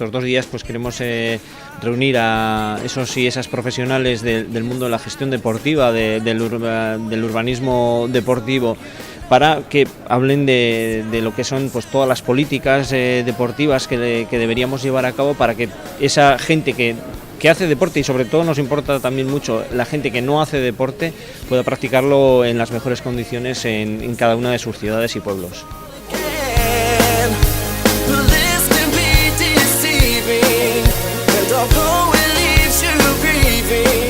estos 2 días pues queremos reunir a esos y esas profesionales del mundo de la gestión deportiva, del urbanismo deportivo, para que hablen de lo que son pues todas las políticas deportivas que deberíamos llevar a cabo para que esa gente que hace deporte, y sobre todo nos importa también mucho la gente que no hace deporte, pueda practicarlo en las mejores condiciones en cada una de sus ciudades y pueblos.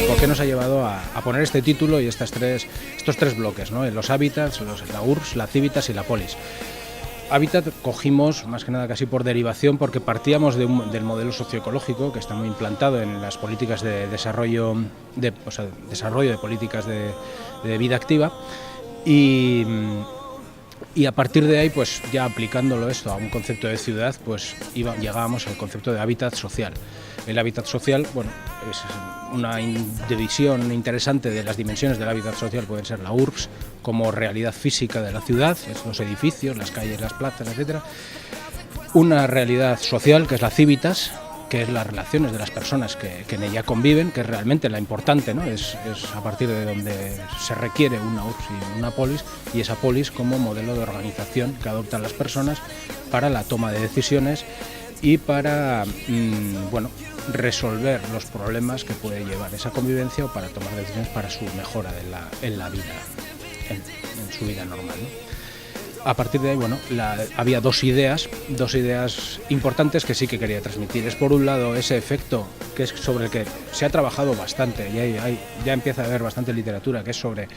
¿Por qué nos ha llevado a poner este título y estos tres bloques, ¿no? Los hábitats, la URBS, la Civitas y la Polis? Hábitat cogimos más que nada casi por derivación, porque partíamos del modelo socioecológico que está muy implantado en las políticas de desarrollo de políticas de vida activa, y a partir de ahí, pues ya aplicándolo esto a un concepto de ciudad, pues llegábamos al concepto de hábitat social. El hábitat social, bueno, es una división interesante de las dimensiones del hábitat social. Pueden ser la URBS como realidad física de la ciudad, los edificios, las calles, las plazas, etcétera. Una realidad social que es la Civitas, que es las relaciones de las personas que en ella conviven, que es realmente la importante, ¿no? Es a partir de donde se requiere una URBS y una Polis, y esa Polis como modelo de organización que adoptan las personas para la toma de decisiones y para resolver los problemas que puede llevar esa convivencia, o para tomar decisiones para su mejora en la vida, en su vida normal, ¿no? A partir de ahí, había dos ideas importantes que sí que quería transmitir. Es por un lado ese efecto que es sobre el que se ha trabajado bastante, y ya empieza a haber bastante literatura, que es sobre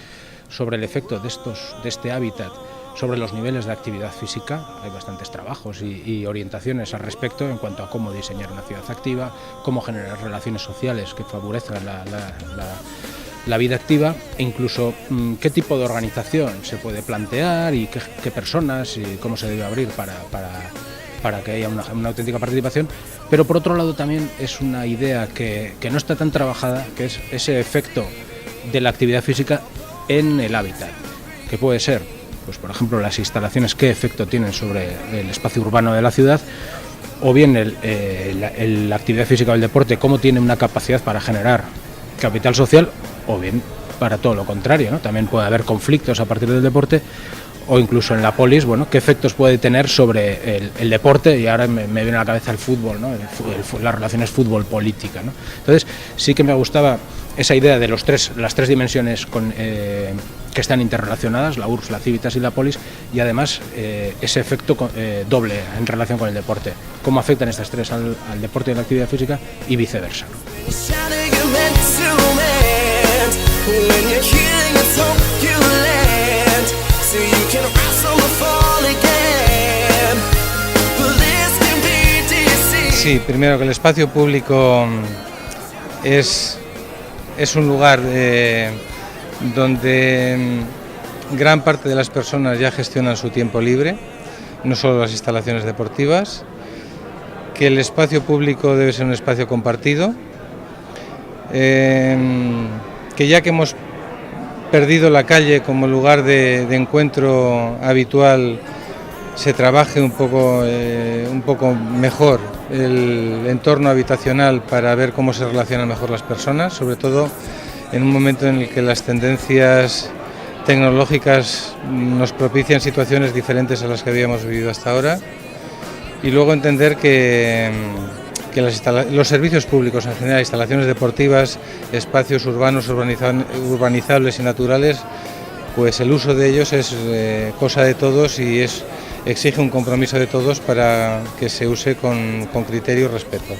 el efecto de este hábitat sobre los niveles de actividad física. Hay bastantes trabajos y orientaciones al respecto en cuanto a cómo diseñar una ciudad activa, cómo generar relaciones sociales que favorezcan la vida activa, e incluso qué tipo de organización se puede plantear y qué personas, y cómo se debe abrir para que haya una auténtica participación. Pero por otro lado también es una idea que no está tan trabajada, que es ese efecto de la actividad física en el hábitat, que puede ser, pues por ejemplo, las instalaciones, qué efecto tienen sobre el espacio urbano de la ciudad, o bien la actividad física o el deporte, cómo tiene una capacidad para generar capital social, o bien para todo lo contrario, ¿no? También puede haber conflictos a partir del deporte, o incluso en la Polis, qué efectos puede tener sobre el deporte, y ahora me viene a la cabeza el fútbol, ¿no? Las relaciones fútbol-política, ¿no? Entonces sí que me gustaba esa idea de las tres dimensiones que están interrelacionadas, la URBS, la Civitas y la Polis, y además ese efecto doble en relación con el deporte, cómo afectan estas tres al deporte y a la actividad física, y viceversa, ¿no? Sí, primero que el espacio público es un lugar donde gran parte de las personas ya gestionan su tiempo libre, no solo las instalaciones deportivas, que el espacio público debe ser un espacio compartido, que ya que hemos perdido la calle como lugar de encuentro habitual, se trabaje un poco mejor el entorno habitacional para ver cómo se relacionan mejor las personas, sobre todo en un momento en el que las tendencias tecnológicas nos propician situaciones diferentes a las que habíamos vivido hasta ahora, y luego entender que los servicios públicos en general, instalaciones deportivas, espacios urbanos, urbanizables y naturales, pues el uso de ellos es cosa de todos y exige un compromiso de todos para que se use con criterio y respeto.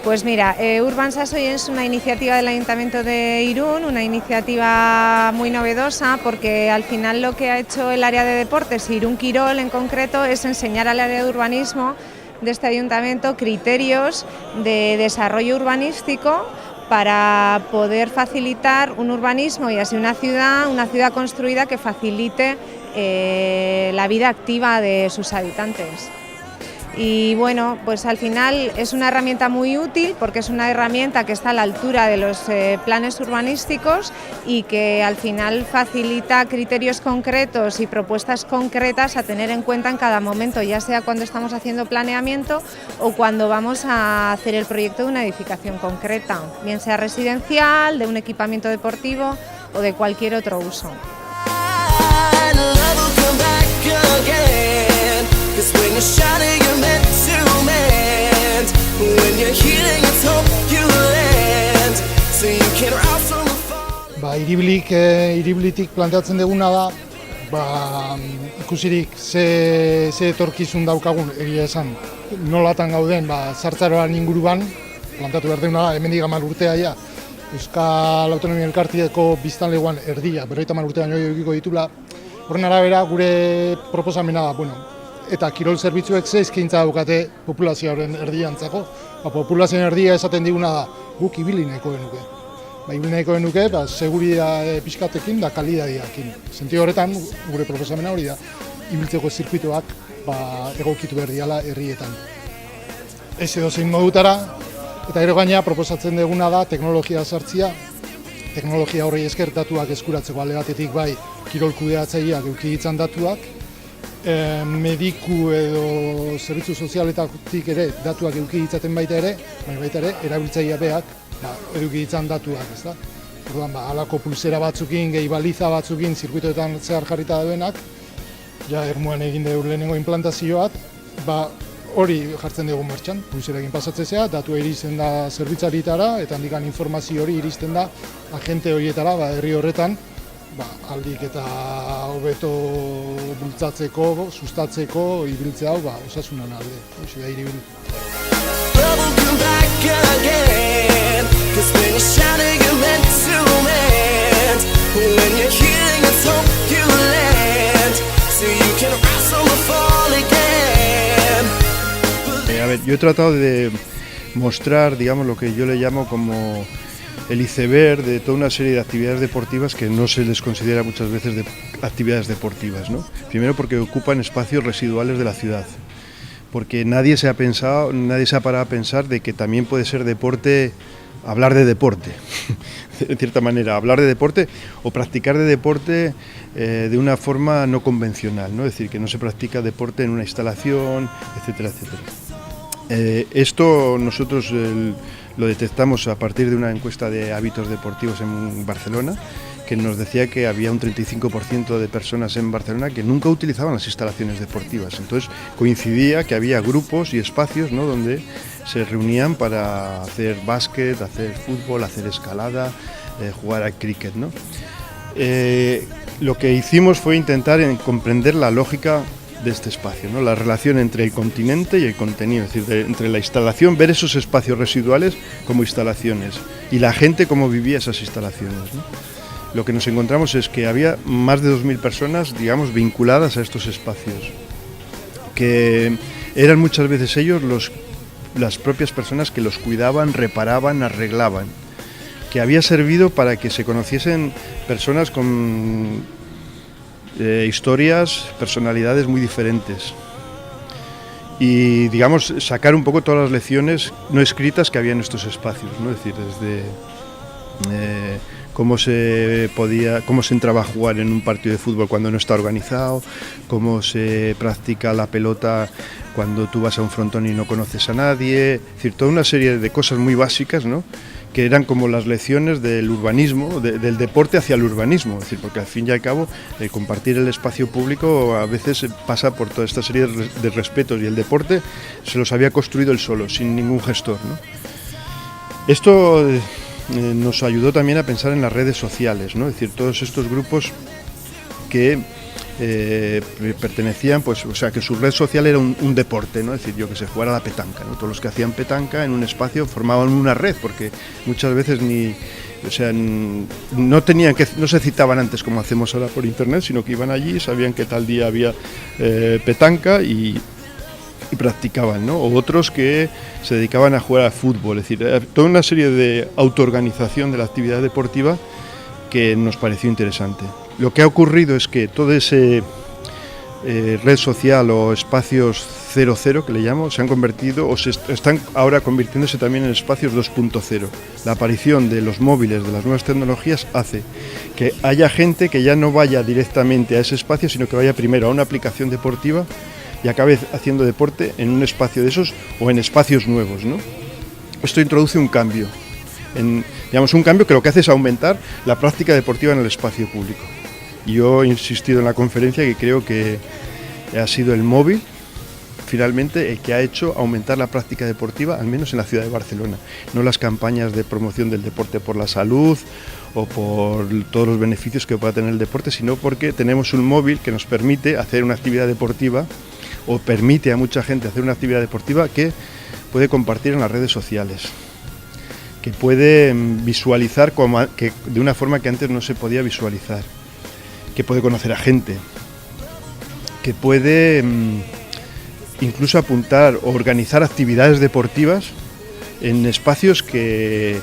Pues mira, Urban Sasoy es una iniciativa del Ayuntamiento de Irún, una iniciativa muy novedosa, porque al final lo que ha hecho el área de deportes, Irún Quirol en concreto, es enseñar al área de urbanismo de este ayuntamiento criterios de desarrollo urbanístico para poder facilitar un urbanismo y así una ciudad construida que facilite la vida activa de sus habitantes. Y bueno, pues al final es una herramienta muy útil porque es una herramienta que está a la altura de los planes urbanísticos y que al final facilita criterios concretos y propuestas concretas a tener en cuenta en cada momento, ya sea cuando estamos haciendo planeamiento o cuando vamos a hacer el proyecto de una edificación concreta, bien sea residencial, de un equipamiento deportivo o de cualquier otro uso. Hiriblitik planteatzen duguna da, ikusirik ze etorkizun daukagun, egia esan, nolatan gauden, Zartzaroaren inguruan, planteatu behar duguna da, hemendik 10 urtea ja, Euskal Autonomia Elkarteko biztanleguan erdia, 50 urte baino edukiko ditula. Horren arabera gure proposamena da, eta kirol zerbitzuek ze eskaintza daukate populazioaren erdiantzako. Populazioaren erdia esaten diguna da, guk ibili nahiko genuke. Ibili nahiko genuke, seguridade pixkatekin da kalidadiakin. Sentio horretan, gure proposamena hori da, ibiltzeko zirkuituak egokitu behar diala herrietan. Ez edozein modutara, eta gero gaina proposatzen duguna da teknologia sartzia, teknologia horrei esker datuak eskuratzeko alde batetik bai kirol kudeatzaileak eduki ditzan datuak, mediku edo zerbitzu sozialetatik ere datuak eduki ditzaten baita ere, erabiltzailea beak eduki ditzan datuak, ezta? Orduan, halako pulsera batzukin, gehi baliza batzukin, zirkuitoetan zehar jarrita daudenak, ja ermuan egin dugu lehenengo implantazioak, hori jartzen dugu martxan, pulserekin pasatzea, datua iristen da zerbitzaritara, eta handikan informazio hori iristen da agente horietara, herri horretan, aldik eta hobeto bultzatzeko, sustatzeko, ibiltzea hau, osasunan alde. Hoxe da hiribil. A ver, yo he tratado de mostrar, digamos, lo que yo le llamo como el iceberg de toda una serie de actividades deportivas que no se les considera muchas veces de actividades deportivas, ¿no? Primero porque ocupan espacios residuales de la ciudad, porque nadie se ha parado a pensar de que también puede ser deporte hablar de deporte, de cierta manera, hablar de deporte o practicar de deporte de una forma no convencional, ¿no? Es decir, que no se practica deporte en una instalación, etcétera, etcétera. Esto nosotros lo detectamos a partir de una encuesta de hábitos deportivos en Barcelona, que nos decía que había un 35% de personas en Barcelona que nunca utilizaban las instalaciones deportivas. Entonces coincidía que había grupos y espacios, ¿no?, donde se reunían para hacer básquet, hacer fútbol, hacer escalada, jugar al cricket, ¿no? Lo que hicimos fue intentar comprender la lógica de este espacio, ¿no?, la relación entre el continente y el contenido, es decir, entre la instalación, ver esos espacios residuales como instalaciones y la gente cómo vivía esas instalaciones, ¿no? Lo que nos encontramos es que había más de 2.000 personas, digamos, vinculadas a estos espacios, que eran muchas veces ellos las propias personas que los cuidaban, reparaban, arreglaban, que había servido para que se conociesen personas con historias, personalidades muy diferentes y, digamos, sacar un poco todas las lecciones no escritas que había en estos espacios, ¿no? Es decir, desde cómo se entraba a jugar en un partido de fútbol cuando no está organizado, cómo se practica la pelota cuando tú vas a un frontón y no conoces a nadie, es decir, toda una serie de cosas muy básicas, ¿no?, que eran como las lecciones del urbanismo, del deporte hacia el urbanismo, es decir, porque al fin y al cabo compartir el espacio público a veces pasa por toda esta serie de respetos y el deporte se los había construido él solo, sin ningún gestor, ¿no? Esto nos ayudó también a pensar en las redes sociales, ¿no? Es decir, todos estos grupos que pertenecían, pues, o sea, que su red social era un deporte, ¿no? Es decir, yo que sé, jugar a la petanca, ¿no? Todos los que hacían petanca en un espacio formaban una red, porque muchas veces no se citaban antes como hacemos ahora por internet, sino que iban allí, sabían que tal día había petanca y practicaban, ¿no? O otros que se dedicaban a jugar al fútbol, es decir, toda una serie de autoorganización de la actividad deportiva que nos pareció interesante. Lo que ha ocurrido es que toda esa red social o espacios 0.0, que le llamo, se han convertido o están ahora convirtiéndose también en espacios 2.0. La aparición de los móviles, de las nuevas tecnologías, hace que haya gente que ya no vaya directamente a ese espacio, sino que vaya primero a una aplicación deportiva y acabe haciendo deporte en un espacio de esos o en espacios nuevos, ¿no? Esto introduce un cambio, un cambio que lo que hace es aumentar la práctica deportiva en el espacio público. Yo he insistido en la conferencia que creo que ha sido el móvil, finalmente, el que ha hecho aumentar la práctica deportiva, al menos en la ciudad de Barcelona. No las campañas de promoción del deporte por la salud o por todos los beneficios que pueda tener el deporte, sino porque tenemos un móvil que nos permite hacer una actividad deportiva o permite a mucha gente hacer una actividad deportiva que puede compartir en las redes sociales, que puede visualizar de una forma que antes no se podía visualizar, que puede conocer a gente, que puede incluso apuntar o organizar actividades deportivas en espacios que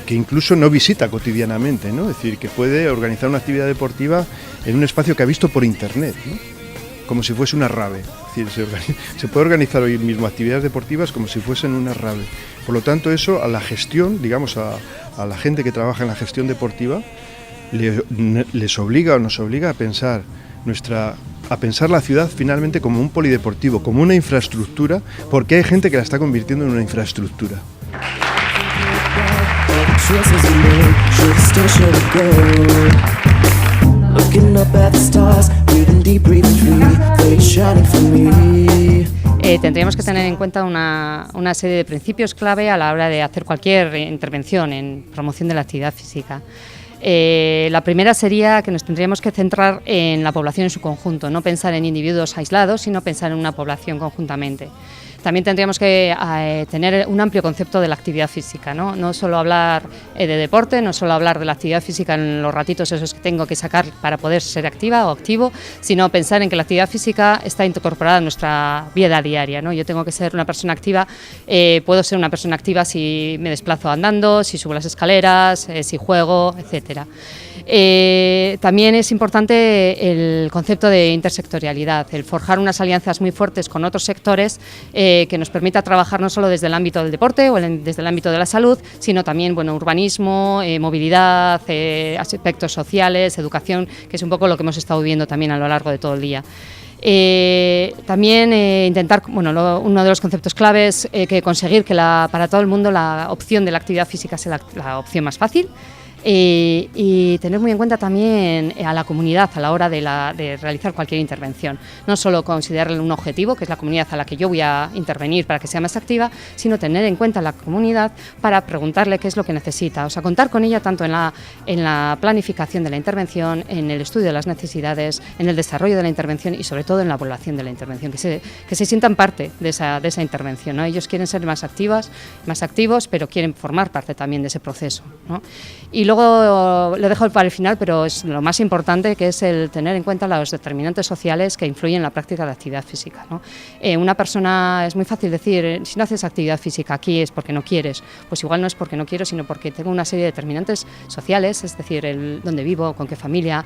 incluso no visita cotidianamente, ¿no? Es decir, que puede organizar una actividad deportiva en un espacio que ha visto por internet, ¿no? Como si fuese una rave. Es decir, se puede organizar hoy mismo actividades deportivas como si fuesen una rave. Por lo tanto, eso a la gestión, digamos, a la gente que trabaja en la gestión deportiva, les obliga o nos obliga a pensar la ciudad finalmente como un polideportivo, como una infraestructura, porque hay gente que la está convirtiendo en una infraestructura. Tendríamos que tener en cuenta una serie de principios clave a la hora de hacer cualquier intervención en promoción de la actividad física. La primera sería que nos tendríamos que centrar en la población en su conjunto, no pensar en individuos aislados, sino pensar en una población conjuntamente. También tendríamos que tener un amplio concepto de la actividad física, no solo hablar de deporte, no solo hablar de la actividad física en los ratitos esos que tengo que sacar para poder ser activa o activo, sino pensar en que la actividad física está incorporada en nuestra vida diaria, ¿no? Yo tengo que ser una persona activa, puedo ser una persona activa si me desplazo andando, si subo las escaleras, si juego, etcétera. También es importante el concepto de intersectorialidad, el forjar unas alianzas muy fuertes con otros sectores que nos permita trabajar no solo desde el ámbito del deporte o desde el ámbito de la salud, sino también urbanismo, movilidad, aspectos sociales, educación, que es un poco lo que hemos estado viviendo también a lo largo de todo el día. También intentar, uno de los conceptos claves que conseguir que para todo el mundo la opción de la actividad física sea la opción más fácil. Y tener muy en cuenta también a la comunidad a la hora de realizar cualquier intervención. No solo considerarle un objetivo, que es la comunidad a la que yo voy a intervenir para que sea más activa, sino tener en cuenta a la comunidad para preguntarle qué es lo que necesita. O sea, contar con ella tanto en la planificación de la intervención, en el estudio de las necesidades, en el desarrollo de la intervención y sobre todo en la evaluación de la intervención, que se sientan parte de esa intervención, ¿no? Ellos quieren ser más activos, pero quieren formar parte también de ese proceso, ¿no? Y luego lo dejo para el final, pero es lo más importante, que es el tener en cuenta los determinantes sociales que influyen en la práctica de la actividad física, ¿no? Una persona, es muy fácil decir, si no haces actividad física aquí es porque no quieres. Pues igual no es porque no quiero, sino porque tengo una serie de determinantes sociales, es decir, dónde vivo, con qué familia,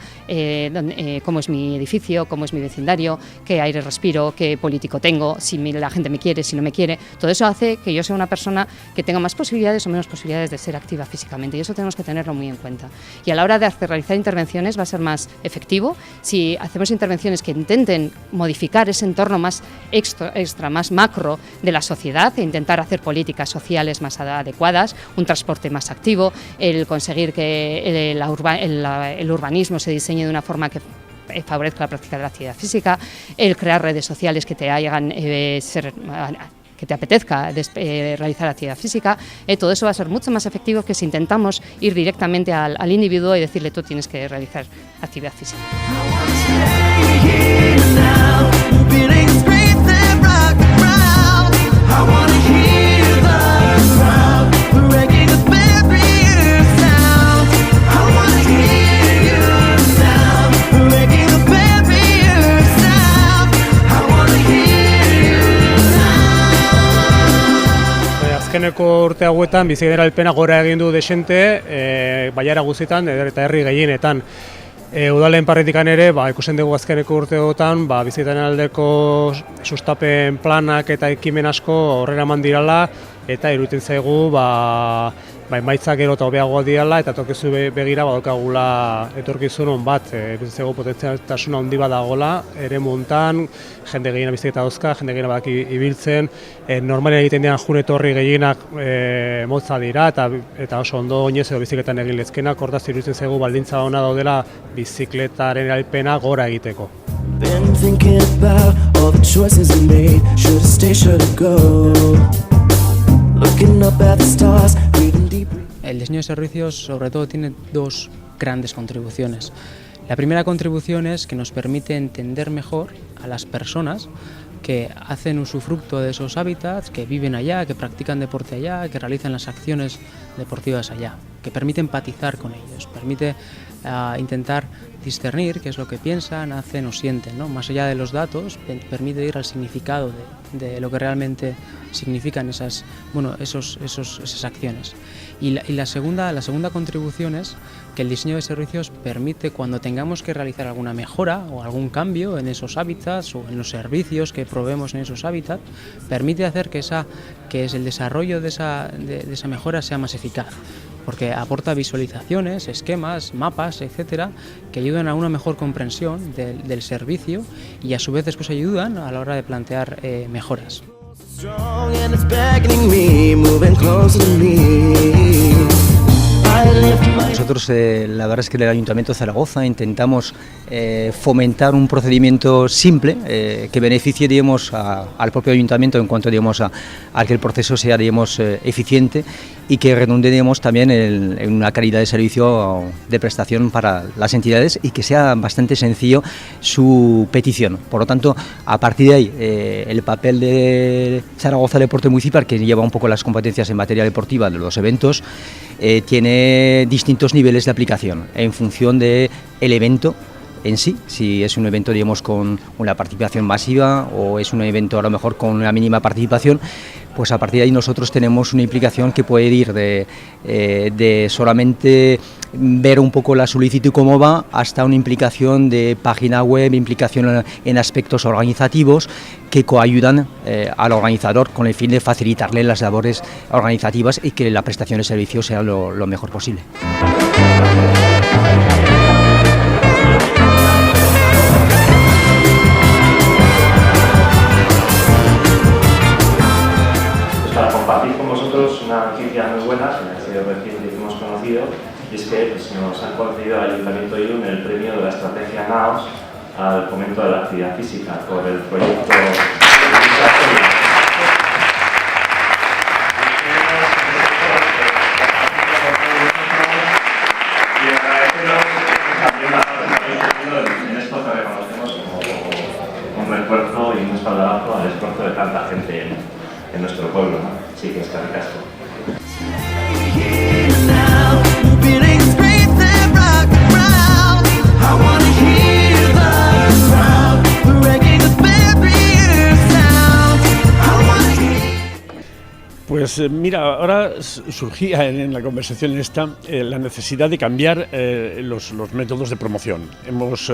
cómo es mi edificio, cómo es mi vecindario, qué aire respiro, qué político tengo, si la gente me quiere, si no me quiere. Todo eso hace que yo sea una persona que tenga más posibilidades o menos posibilidades de ser activa físicamente, y eso tenemos que tenerlo muy en cuenta. Y a la hora de realizar intervenciones va a ser más efectivo si hacemos intervenciones que intenten modificar ese entorno más extra, más macro de la sociedad, e intentar hacer políticas sociales más adecuadas, un transporte más activo, el conseguir que el urbanismo se diseñe de una forma que favorezca la práctica de la actividad física, el crear redes sociales que te hagan que te apetezca realizar actividad física, todo eso va a ser mucho más efectivo que si intentamos ir directamente al individuo y decirle tú tienes que realizar actividad física. Azkeneko urte hauetan bizi generalpena gora egin du desente, baiara guztietan eta herri gehienetan. Udalen parritikan ere, ikusten dugu azkeneko urteotan, bizitzaren aldeko sustapen planak eta ekimen asko horrela eman dirala, eta iruditzen zaigu emaitzak gero eta hobeagoa direla, eta etorkizu begira badaukagula etorkizun on bat, zaigu potentzialtasuna handi bat dagoela, ere montan, jende gehiena bizitzeta dauzka, jende gehiena badaki ibiltzen, normalen egiten dian jun etorri gehienak motza dira, eta oso ondo oinez edo bizikletan egin lezkenak, hortaz iruditzen zaigu baldintza ona daudela bizikletaren erabilpena gora egiteko. Been thinking about all the choices we made, should I stay, should I go? Looking up at the stars, reading deep. El diseño de servicios sobre todo tiene dos grandes contribuciones. La primera contribución es que nos permite entender mejor a las personas que hacen usufructo de esos hábitats, que viven allá, que practican deporte allá, que realizan las acciones deportivas allá, que permite empatizar con ellos, permite intentar discernir qué es lo que piensan, hacen o sienten, ¿no? Más allá de los datos, permite ir al significado de lo que realmente significan esas acciones. Y la segunda contribución es que el diseño de servicios permite, cuando tengamos que realizar alguna mejora o algún cambio en esos hábitats o en los servicios que proveemos en esos hábitats, permite hacer que el desarrollo de esa mejora sea más eficaz, porque aporta visualizaciones, esquemas, mapas, etcétera, que ayudan a una mejor comprensión del servicio y a su vez después ayudan a la hora de plantear mejoras. Nosotros, la verdad es que en el Ayuntamiento de Zaragoza intentamos fomentar un procedimiento simple que beneficie, digamos, al propio Ayuntamiento en cuanto, digamos, a que el proceso sea, digamos, eficiente y que redunde, digamos, también en una calidad de servicio de prestación para las entidades y que sea bastante sencillo su petición. Por lo tanto, a partir de ahí, el papel de Zaragoza Deporte Municipal, que lleva un poco las competencias en materia deportiva de los eventos, tiene distintos niveles de aplicación en función del evento en sí, si es un evento, digamos, con una participación masiva o es un evento a lo mejor con una mínima participación, pues a partir de ahí nosotros tenemos una implicación que puede ir de solamente ver un poco la solicitud cómo va hasta una implicación de página web, implicación en aspectos organizativos que coayudan al organizador con el fin de facilitarle las labores organizativas y que la prestación de servicios sea lo mejor posible. Para compartir con vosotros una noticia muy buena que me ha sido reciente y que hemos conocido, y es que nos han concedido al Ayuntamiento de Irún el premio de la estrategia NAOS al fomento de la actividad física por el proyecto. Y agradeceros también la participación en esto que reconocemos como un refuerzo y un espaldarazo al esfuerzo de tanta gente en nuestro pueblo, ¿no? Sí, que es Caricasco. Pues mira, ahora surgía en la conversación esta la necesidad de cambiar los métodos de promoción. Hemos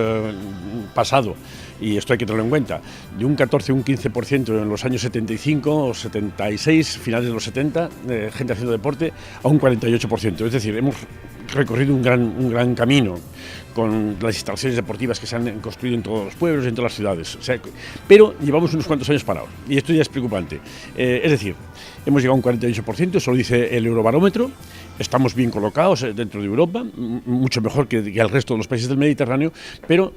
pasado, y esto hay que tenerlo en cuenta, de un 14 o un 15% en los años 75 o 76, finales de los 70, gente haciendo deporte, a un 48%. Es decir, hemos recorrido un gran camino con las instalaciones deportivas que se han construido en todos los pueblos y en todas las ciudades. O sea, pero llevamos unos cuantos años parados y esto ya es preocupante. Es decir, hemos llegado a un 48%, eso lo dice el Eurobarómetro. Estamos bien colocados dentro de Europa, mucho mejor que el resto de los países del Mediterráneo, pero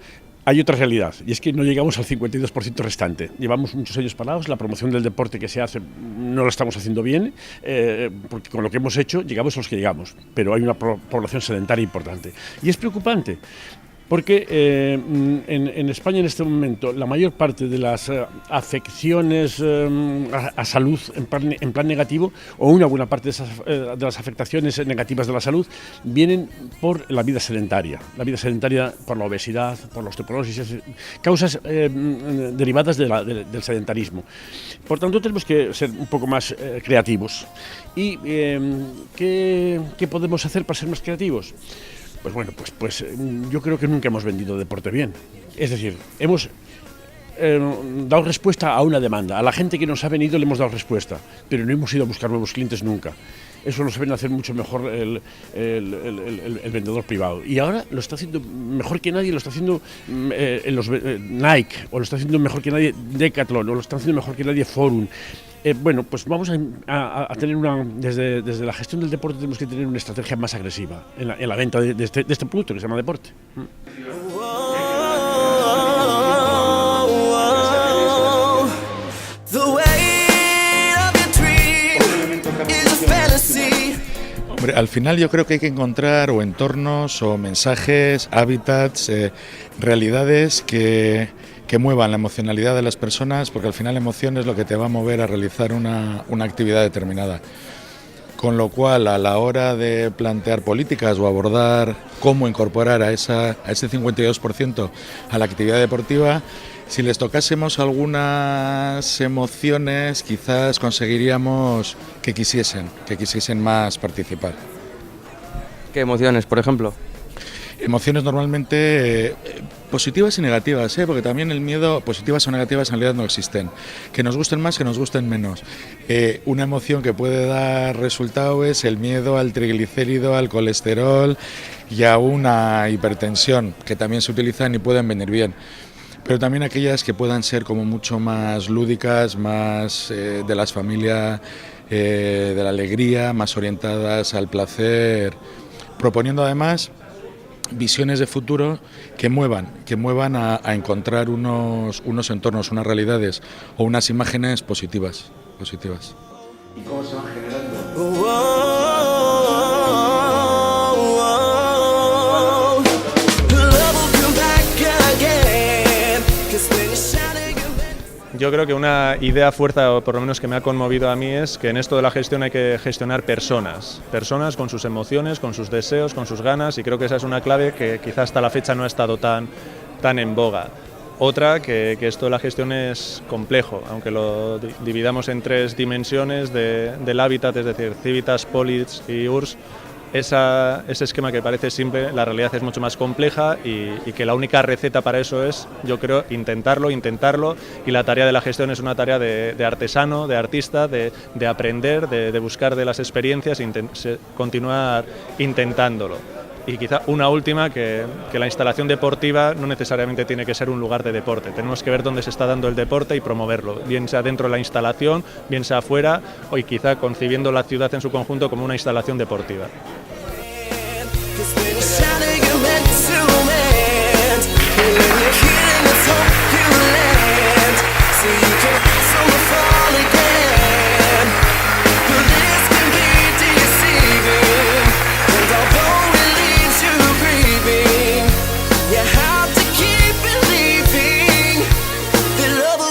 hay otra realidad, y es que no llegamos al 52% restante. Llevamos muchos años parados, la promoción del deporte que se hace no la estamos haciendo bien, porque con lo que hemos hecho llegamos a los que llegamos, pero hay una población sedentaria importante. Y es preocupante, porque en España en este momento la mayor parte de las afecciones a salud en plan negativo, o una buena parte de las afectaciones negativas de la salud, vienen por la vida sedentaria por la obesidad, por la osteoporosis, causas derivadas del sedentarismo. Por tanto, tenemos que ser un poco más creativos. ¿Y qué podemos hacer para ser más creativos? Pues bueno, pues yo creo que nunca hemos vendido deporte bien. Es decir, hemos dado respuesta a una demanda. A la gente que nos ha venido le hemos dado respuesta, pero no hemos ido a buscar nuevos clientes nunca. Eso lo saben hacer mucho mejor el vendedor privado. Y ahora lo está haciendo mejor que nadie, lo está haciendo Nike, o lo está haciendo mejor que nadie Decathlon, o lo está haciendo mejor que nadie Forum. Bueno, pues vamos a tener desde la gestión del deporte tenemos que tener una estrategia más agresiva en la venta de este producto que se llama deporte. Hombre, al final yo creo que hay que encontrar o entornos o mensajes, hábitats, realidades que muevan la emocionalidad de las personas, porque al final la emoción es lo que te va a mover a realizar una actividad determinada. Con lo cual, a la hora de plantear políticas o abordar cómo incorporar a ese 52% a la actividad deportiva, si les tocásemos algunas emociones, quizás conseguiríamos que quisiesen más participar. ¿Qué emociones, por ejemplo? Emociones normalmente positivas y negativas, porque también el miedo, positivas o negativas, en realidad no existen. Que nos gusten más, que nos gusten menos. Una emoción que puede dar resultado es el miedo al triglicérido, al colesterol y a una hipertensión, que también se utilizan y pueden venir bien. Pero también aquellas que puedan ser como mucho más lúdicas, más de las familias, de la alegría, más orientadas al placer, proponiendo además visiones de futuro que muevan a encontrar unos entornos, unas realidades o unas imágenes positivas. ¿Y cómo se van generando? Yo creo que una idea fuerza, o por lo menos que me ha conmovido a mí, es que en esto de la gestión hay que gestionar personas con sus emociones, con sus deseos, con sus ganas, y creo que esa es una clave que quizás hasta la fecha no ha estado tan en boga. Otra, que esto de la gestión es complejo, aunque lo dividamos en 3 dimensiones del hábitat, es decir, Civitas, Polis y URSS. Ese esquema que parece simple, la realidad es mucho más compleja y que la única receta para eso es, yo creo, intentarlo, y la tarea de la gestión es una tarea de artesano, de artista, de aprender, de buscar de las experiencias e continuar intentándolo. Y quizá una última, que la instalación deportiva no necesariamente tiene que ser un lugar de deporte. Tenemos que ver dónde se está dando el deporte y promoverlo, bien sea dentro de la instalación, bien sea afuera, o quizá concibiendo la ciudad en su conjunto como una instalación deportiva.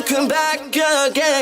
Come back again.